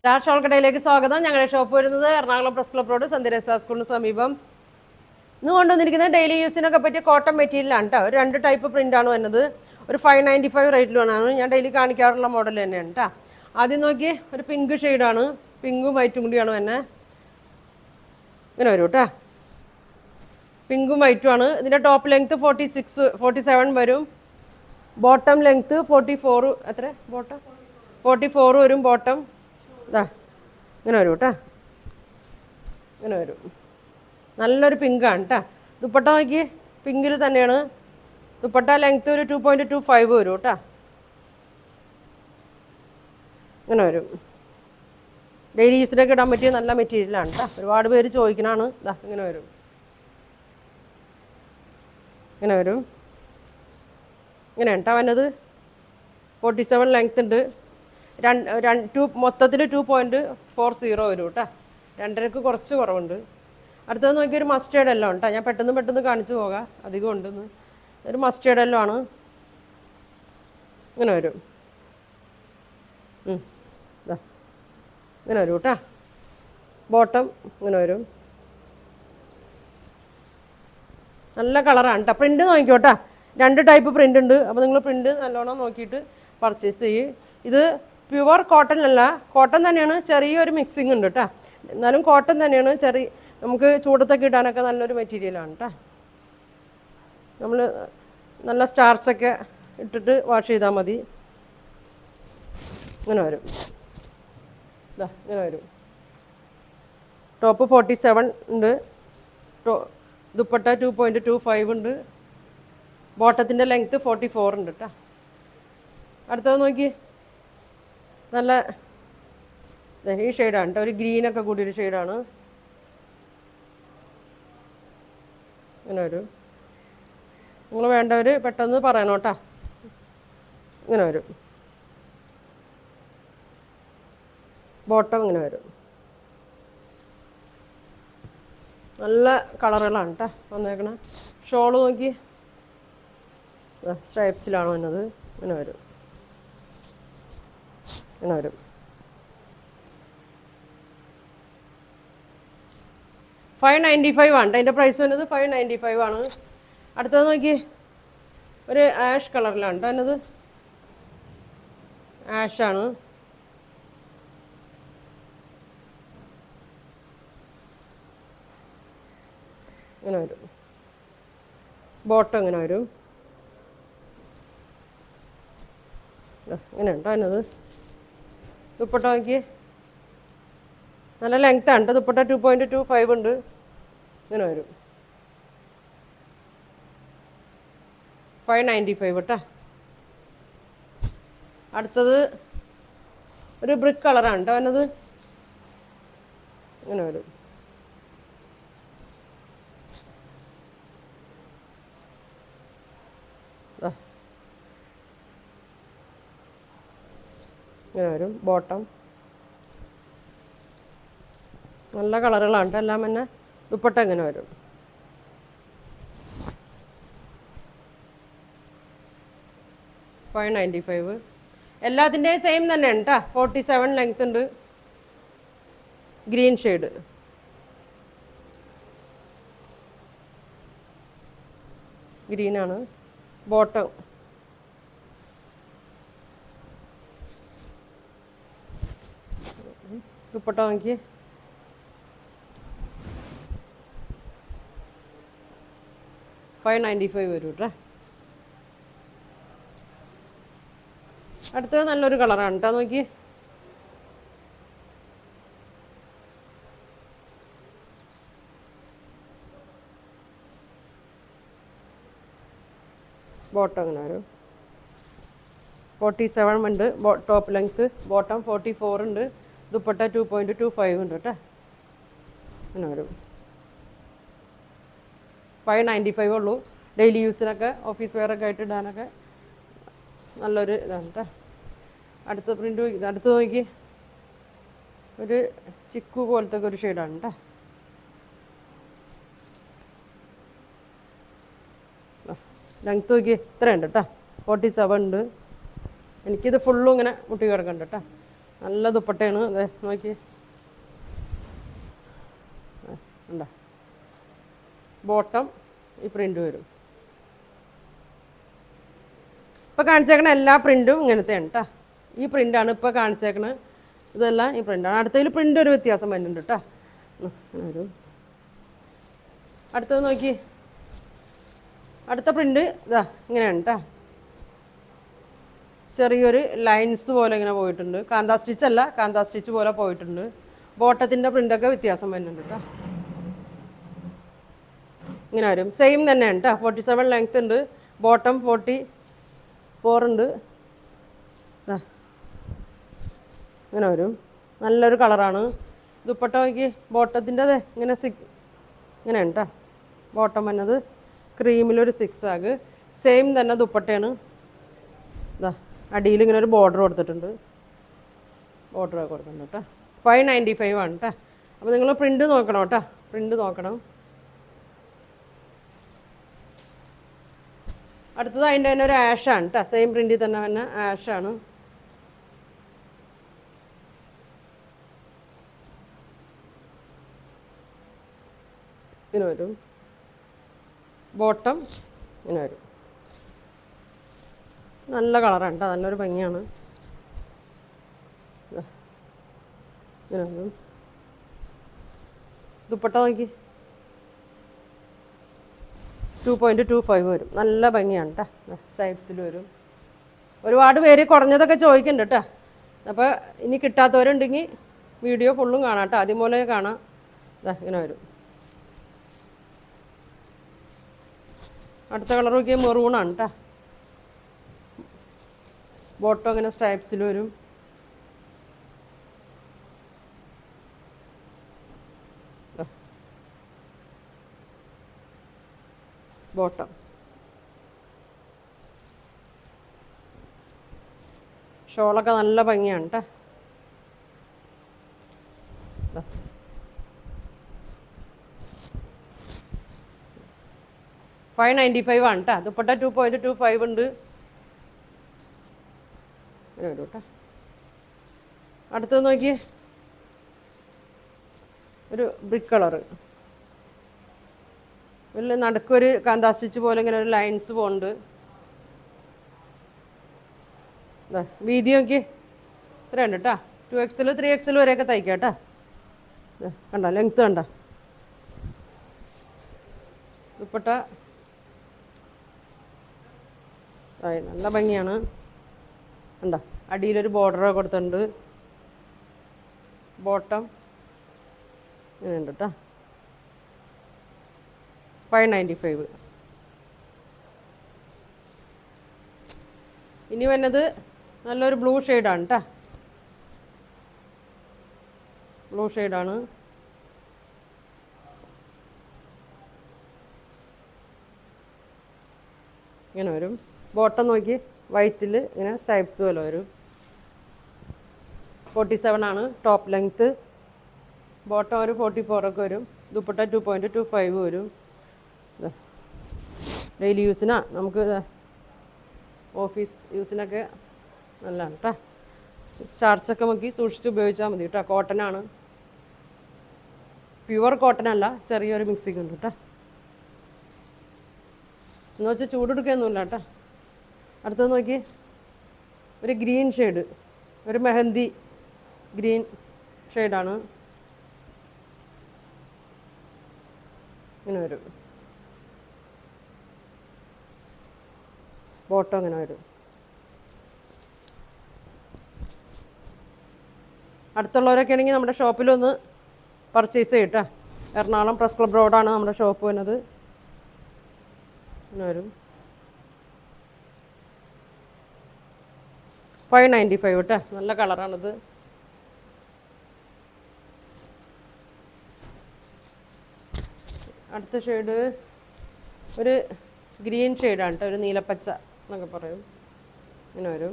Shawl കടയിലേക്ക് സ്വാഗതം. ഞങ്ങളുടെ ഷോപ്പ് വരുന്നത് എറണാകുളം പ്രസ് ക്ലബ് റോഡ് സന്ധ്യ സ്കൂളിന് സമീപം. ഇന്ന് കൊണ്ടുവന്നിരിക്കുന്നത് ഡെയിലി യൂസിനൊക്കെ പറ്റിയ കോട്ടൺ മെറ്റീരിയലാണ് കേട്ടോ. ഒരു 2 ടൈപ്പ് പ്രിൻ്റാണ് വരുന്നത്. ഒരു 595 റേറ്റിലാണ്. ഞാൻ ഡെയിലി കാണിക്കാറുള്ള മോഡൽ തന്നെയാണ് കേട്ടോ. ആദ്യം നോക്കി ഒരു പിങ്ക് ഷെയ്ഡാണ്, പിങ്കും വൈറ്റും കൂടിയാണ് തന്നെ ഇങ്ങനെ വരും കേട്ടോ. പിങ്കും വൈറ്റുമാണ്. ഇതിൻ്റെ ടോപ്പ് ലെങ്ത്ത് 47 വരും. ബോട്ടം ലെങ്ത്ത് 44 എത്ര ബോട്ടം 44 വരും ബോട്ടം. ഇതാ ഇങ്ങനെ വരും കേട്ടോ, ഇങ്ങനെ വരും. നല്ലൊരു പിങ്കാണ് കേട്ടോ. ദുപ്പട്ട നോക്കി പിങ്കിൽ തന്നെയാണ്. ദുപ്പട്ട ലെങ്ത്ത് ഒരു 2.25 വരും കേട്ടോ. ഇങ്ങനെ വരും. ഡെയിലി യൂസിനൊക്കെ ഇടാൻ പറ്റിയ നല്ല മെറ്റീരിയലാണ് കേട്ടോ. ഒരുപാട് പേര് ചോദിക്കണതാണ്. ഇതാ ഇങ്ങനെ വരും, ഇങ്ങനെ വരും. ഇങ്ങനെയാണ് കേട്ടോ വന്നത്. 47 ലെങ്ത് ഉണ്ട്. മൊത്തത്തിൽ 2.40 വരും കേട്ടോ. 2.5 കുറച്ച് കുറവുണ്ട്. അടുത്തത് നോക്കിയൊരു മസ്റ്റേർഡ് എല്ലാം കേട്ടോ. ഞാൻ പെട്ടെന്ന് കാണിച്ചു പോകാം, അധികം ഉണ്ടെന്ന്. ഒരു മസ്റ്റേർഡ് എല്ലാം ആണ്. ഇങ്ങനെ വരും. ഇതാ ഇങ്ങനെ വരും കേട്ടോ. ബോട്ടം ഇങ്ങനെ വരും. നല്ല കളറാണ് കേട്ടോ. പ്രിൻ്റ് നോക്കിക്കോട്ടോ. 2 ടൈപ്പ് പ്രിൻ്റ് ഉണ്ട്. അപ്പോൾ നിങ്ങൾ പ്രിൻ്റ് നല്ലോണം നോക്കിയിട്ട് പർച്ചേസ് ചെയ്യും. ഇത് പ്യുവർ കോട്ടൺ അല്ല, കോട്ടൺ തന്നെയാണ്. ചെറിയൊരു മിക്സിങ് ഉണ്ട് കേട്ടോ. എന്നാലും കോട്ടൺ തന്നെയാണ്. നമുക്ക് ചൂടത്തൊക്കെ ഇടാനൊക്കെ നല്ലൊരു മെറ്റീരിയലാണ് കേട്ടോ. നമ്മൾ നല്ല സ്റ്റാർച്ചൊക്കെ ഇട്ടിട്ട് വാഷ് ചെയ്താൽ മതി. ഇങ്ങനെ വരും. ഇതാ ഇങ്ങനെ വരും. ടോപ്പ് 47 ഉണ്ട്. ദുപ്പട്ട 2.25 ഉണ്ട്. ബോട്ടത്തിൻ്റെ ലെങ്ത്ത് 44 ഉണ്ട് കേട്ടോ. അടുത്തത് നോക്കി നല്ല ഈ ഷെയ്ഡാണ് കേട്ടോ. ഒരു ഗ്രീനൊക്കെ കൂടിയൊരു ഷെയ്ഡാണ്. ഇങ്ങനെ വരും. നിങ്ങൾ വേണ്ടവർ പെട്ടെന്ന് പറയണം കേട്ടോ. ഇങ്ങനെ വരും. ബോട്ടം ഇങ്ങനെ വരും. നല്ല കളറുകളാണ് കേട്ടോ വന്നേക്കണേ. ഷോള് നോക്കി സ്ട്രൈപ്സിലാണ് വന്നത്. ഇങ്ങനെ വരും, ഇങ്ങനെ വരും. 595 ആണ്. അതിൻ്റെ പ്രൈസ് വരുന്നത് 595 ആണ്. അടുത്തത് നോക്കി ഒരു ആഷ് കളറിലാണ് കേട്ടോ എന്നത്. ആഷാണ്. ഇങ്ങനെ വരും. ബോട്ടം ഇങ്ങനെ വരും. ഇങ്ങനെ ഉണ്ടോ എന്നത്. ദുപ്പട്ട നോക്കി നല്ല ലെങ്ത്താണ് കേട്ടോ. ദുപ്പട്ട 2.25 ഉണ്ട്. ഇങ്ങനെ വരും. 595 കേട്ടോ. അടുത്തത് ഒരു ബ്രിക്ക് കളറാണ് കേട്ടോ എന്നത്. ഇങ്ങനെ വരും. ഇങ്ങനെ വരും. ബോട്ടം നല്ല കളറുകളാണ് കേട്ടോ എല്ലാം തന്നെ. ദുപ്പട്ട ഇങ്ങനെ വരും. $595. എല്ലാത്തിൻ്റെയും സെയിം തന്നെയാണ് കേട്ടോ. 47 ലെങ്ത് ഉണ്ട്. Green shade. ഗ്രീനാണ്. ബോട്ടം ദുപ്പട്ട നോക്കി $595 വരും കേട്ടോ. അടുത്തത് നല്ലൊരു കളറാണ് കേട്ടോ. നോക്കി ബോട്ടം അങ്ങനെ വരും. 47 ഉണ്ട് ടോപ്പ് ലെങ്ത്ത്. ബോട്ടം 44 ഉണ്ട്. ദുപ്പട്ട 2.25 ഉണ്ട് കേട്ടോ. അങ്ങനെ വരും. 595 ഉള്ളൂ. ഡെയിലി യൂസിനൊക്കെ ഓഫീസ് വെയറൊക്കെ ആയിട്ട് ഇടാനൊക്കെ നല്ലൊരു ഇതാണ് കേട്ടോ. അടുത്ത പ്രിൻ്റ് അടുത്ത് നോക്കി ഒരു ചിക്കു പോലത്തെ ഒരു ഷെയ്ഡാണ് കേട്ടോ. ലെങ്ത്ത് നോക്കി ഇത്രയുണ്ട് കേട്ടോ. 47 ഉണ്ട്. എനിക്കിത് ഫുള്ളും ഇങ്ങനെ മുട്ടി കിടക്കുന്നുണ്ട് കേട്ടോ. നല്ല ദുപ്പട്ടയാണ്. അതെ നോക്കി ഉണ്ടോ, ബോട്ടം ഈ പ്രിൻ്റ് വരും. ഇപ്പോൾ കാണിച്ചേക്കണ എല്ലാ പ്രിൻറ്റും ഇങ്ങനത്തെയാണ് കേട്ടോ. ഈ പ്രിൻ്റാണ് ഇപ്പോൾ കാണിച്ചേക്കണത്. ഇതെല്ലാം ഈ പ്രിൻ്റാണ്. അടുത്തതിൽ പ്രിൻ്റ് ഒരു വ്യത്യാസം വരുന്നുണ്ട് കേട്ടോ. ഒരു അടുത്തത് നോക്കി, അടുത്ത പ്രിൻ്റ് ഇതാ ഇങ്ങനെയാണ് കേട്ടോ. ചെറിയൊരു ലൈൻസ് പോലെ ഇങ്ങനെ പോയിട്ടുണ്ട്. കാന്താ സ്റ്റിച്ച് അല്ല, കാന്താ സ്റ്റിച്ച് പോലെ പോയിട്ടുണ്ട്. ബോട്ടത്തിൻ്റെ പ്രിൻ്റൊക്കെ വ്യത്യാസം വരുന്നുണ്ട് കേട്ടോ. ഇങ്ങനെ വരും. സെയിം തന്നെയാണ് കേട്ടോ. 47 ലെങ്ത് ഉണ്ട്. ബോട്ടം 44 ഉണ്ട്. ഇങ്ങനെ വരും. നല്ലൊരു കളറാണ്. ദുപ്പട്ട നോക്കി, ബോട്ടത്തിൻ്റെ ഇങ്ങനെ ഇങ്ങനെയാണ് കേട്ടോ. ബോട്ടം വന്നത് ക്രീമിലൊരു 6 ആഗ്. സെയിം തന്നെ ദുപ്പട്ടയാണ്. ഇതാ അടിയിൽ ഇങ്ങനെ ഒരു ബോർഡർ കൊടുത്തിട്ടുണ്ട്. ബോർഡറൊക്കെ കൊടുത്തിട്ടുണ്ട് കേട്ടോ. 595 ആണ് കേട്ടോ. അപ്പോൾ നിങ്ങൾ പ്രിൻ്റ് നോക്കണം കേട്ടോ. പ്രിൻ്റ് നോക്കണം. അടുത്തത് അതിൻ്റെ തന്നെ ഒരു ആഷാണ് കേട്ടോ. സെയിം പ്രിൻ്റിൽ തന്നെ ആഷാണ്. ഇങ്ങനെ വരും. ബോട്ടം ഇങ്ങനെ വരും. നല്ല കളറാണ് കേട്ടോ. നല്ലൊരു ഭംഗിയാണ്. ഇങ്ങനെ വരും. ദുപ്പട്ട നോക്കി 2.25 വരും. നല്ല ഭംഗിയാണ് കേട്ടോ. സ്ട്രൈപ്സിൽ വരും. ഒരുപാട് പേര് കുറഞ്ഞതൊക്കെ ചോദിക്കുന്നുണ്ട് കേട്ടോ. അപ്പോൾ ഇനി കിട്ടാത്തവരുണ്ടെങ്കിൽ വീഡിയോ ഫുള്ളും കാണാം കേട്ടോ. ആദ്യം പോലെ കാണാം. ഇങ്ങനെ വരും. അടുത്ത കളർ നോക്കിയാൽ മെറൂണാണ് കേട്ടോ. ബോട്ടം ഇങ്ങനെ സ്ട്രൈപ്സിൽ വരും. ബോട്ടം ഷോളൊക്കെ നല്ല ഭംഗിയാണ് കേട്ടോ. 595 ആണ് കേട്ടോ. ദുപ്പട്ട 2.25 ഉണ്ട്. വരും കേട്ടോ. അടുത്തത് നോക്കിയേ, ഒരു ബ്രിക്ക് കളറ്. വലിയ നടുക്കൊരു കാന്താ സ്റ്റിച്ച് പോലെ ഇങ്ങനെ ഒരു ലൈൻസ് പോകുന്നുണ്ട്. വീതി നോക്കി ഇത്രയുണ്ട് കേട്ടോ. 2XL 3XL വരെയൊക്കെ തയ്ക്കാം കേട്ടോ. കണ്ട ലെങ്ത്ത് കണ്ട. ദുപ്പട്ട നല്ല ഭംഗിയാണ്. കണ്ട അടിയിലൊരു ബോർഡർ കൊടുത്തിട്ടുണ്ട്. ബോട്ടം ഇങ്ങനെയുണ്ട് കേട്ടോ. 595. ഇനി വന്നത് നല്ലൊരു ബ്ലൂ ഷെയ്ഡാണ് കേട്ടോ. ബ്ലൂ ഷെയ്ഡാണ്. ഇങ്ങനെ വരും. ബോട്ടം നോക്കി വൈറ്റിൽ ഇങ്ങനെ സ്ട്രൈപ്സ് പോലെ വരും. 47 ആണ് ടോപ്പ് ലെങ്ത്ത്. ബോട്ടം ഒരു 44 ഒക്കെ വരും. ദുപ്പട്ട 2.25 വരും. ഡെയിലി യൂസിനാ, നമുക്ക് ഓഫീസ് യൂസിനൊക്കെ നല്ലതാണ് കേട്ടോ. സ്റ്റാർച്ചൊക്കെ നോക്കി സൂക്ഷിച്ച് ഉപയോഗിച്ചാൽ മതി കേട്ടോ. കോട്ടനാണ്, പ്യുവർ കോട്ടൺ അല്ല, ചെറിയൊരു മിക്സിങ് ഉണ്ട് കേട്ടോ. എന്ന് വെച്ചാൽ ചൂടെടുക്കുകയൊന്നുമില്ല കേട്ടോ. അടുത്തത് നോക്കി, ഒരു ഗ്രീൻ ഷെയ്ഡ്, ഒരു മെഹന്തി ഗ്രീൻ ഷെയ്ഡാണ്. ഇങ്ങനെ വരും. ബോട്ടം ഇങ്ങനെ വരും. അടുത്തുള്ളവരൊക്കെ ആണെങ്കിൽ നമ്മുടെ ഷോപ്പിലൊന്ന് പർച്ചേസ് ചെയ്യട്ടോ. എറണാകുളം പ്രസ് ക്ലബ് റോഡാണ് നമ്മുടെ ഷോപ്പ് വരുന്നത്. ഇങ്ങനെ വരും. 595 കേട്ടോ. നല്ല കളറാണിത്. അടുത്ത ഷെയ്ഡ് ഒരു ഗ്രീൻ ഷെയ്ഡാണ് കേട്ടോ. ഒരു നീലപ്പച്ച എന്നൊക്കെ പറയും. ഇങ്ങനെ വരും.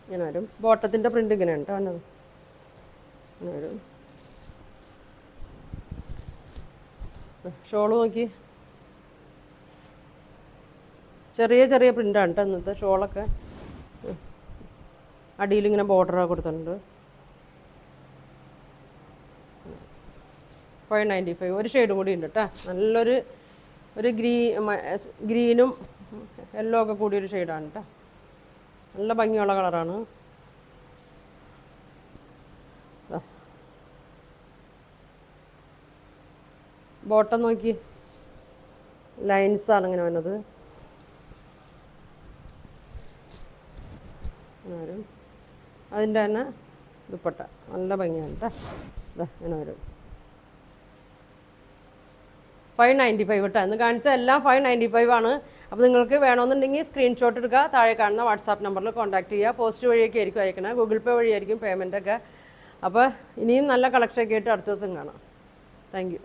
ഇങ്ങനെ വരും. ബോട്ടത്തിൻ്റെ പ്രിൻ്റ് ഇങ്ങനെയാണ് കേട്ടോ വന്നത്. ഇങ്ങനെ വരും. ഷോള് നോക്കി ചെറിയ ചെറിയ പ്രിൻ്റാണ് കേട്ടോ ഇന്നത്തെ ഷോളൊക്കെ. അടിയിലിങ്ങനെ ബോർഡറൊക്കെ കൊടുത്തിട്ടുണ്ട്. 595. ഒരു ഷെയ്ഡും കൂടി ഉണ്ട് കേട്ടോ. നല്ലൊരു ഗ്രീനും യെല്ലോ ഒക്കെ കൂടിയൊരു ഷെയ്ഡാണ് കേട്ടോ. നല്ല ഭംഗിയുള്ള കളറാണ്. ബോട്ടം നോക്കി, ലൈൻസാണ് ഇങ്ങനെ വന്നത്. വരും അതിൻ്റെ തന്നെ ദുപ്പട്ട നല്ല ഭംഗിയാണ് കേട്ടോ. ഇങ്ങനെ വരും. 595 കേട്ടോ. എന്ന് കാണിച്ച എല്ലാം 595 ആണ്. അപ്പോൾ നിങ്ങൾക്ക് വേണമെന്നുണ്ടെങ്കിൽ സ്ക്രീൻഷോട്ട് എടുക്കുക, താഴെ കാണുന്ന വാട്സാപ്പ് നമ്പറിൽ കോൺടാക്ട് ചെയ്യുക. പോസ്റ്റ് വഴിയൊക്കെ ആയിരിക്കും അയക്കണം, ഗൂഗിൾ പേ വഴിയായിരിക്കും പേയ്മെൻറ്റൊക്കെ. അപ്പോൾ ഇനിയും നല്ല കളക്ഷനൊക്കെ ആയിട്ട് അടുത്ത ദിവസം കാണാം. Thank you.